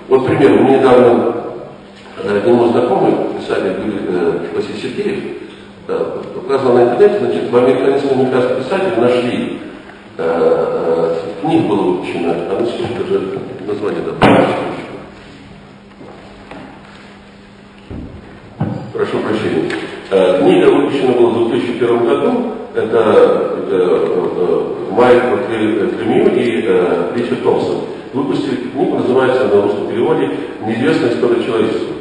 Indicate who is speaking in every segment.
Speaker 1: Вот пример, у меня недавно один мой знакомый, писатель Василий Сергеев, указывал на интернете, значит, в американских писателей нашли, книга была выпущена, а на секунду даже название дадут. Прошу прощения. Книга выпущена была в 2001 году, это Майк Кремью и Ричард Томпсон. Выпустили книгу, называется на русском переводе «Неизвестная история человечества».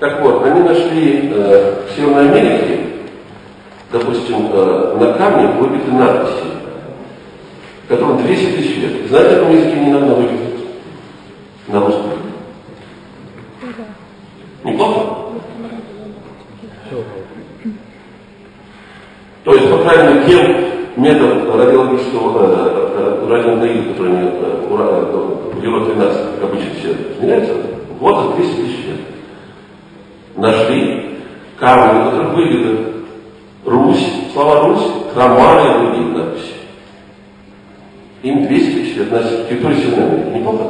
Speaker 1: Так вот, они нашли в Северной Америке, допустим, на камне выбиты надписи, которым 200 тысяч лет. Знаете, на каком языке не надо выбить? На русском. Неплохо? То есть, по крайней мере, тем методом радиологического радионагрузки, который они Юра-13, как обычно все изменяются, возраст 200 тысяч лет. Нашли камни, на которых выбиты Русь, слова Русь, Романы и другие надписи. Им 200 тысяч лет на территории Северной Америки. Неплохо?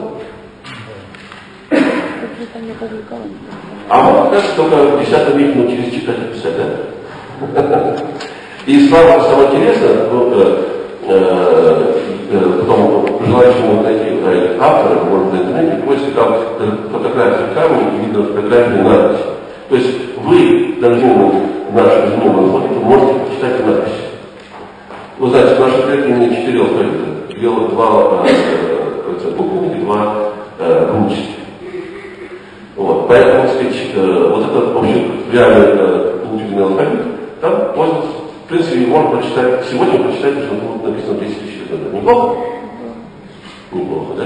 Speaker 1: А мы, кажется, только в 10 веке научились читать и писать, да? И самое интересное, потом желающему найти автора, может, на интернете, поиск там фотографии камня и видно фотографии надписи. То есть вы, должны нашу измененную фото, можете почитать надписи. Вы знаете, наши предки имели 4 алфавита. Дело 2 буквы и 2 рунических. Вот. Поэтому, так сказать, вот этот вообще реальный полутюрный алфавит, там можно, в принципе, можно прочитать, сегодня прочитать, что тут написано 10 тысяч лет назад. Неплохо? Неплохо, да?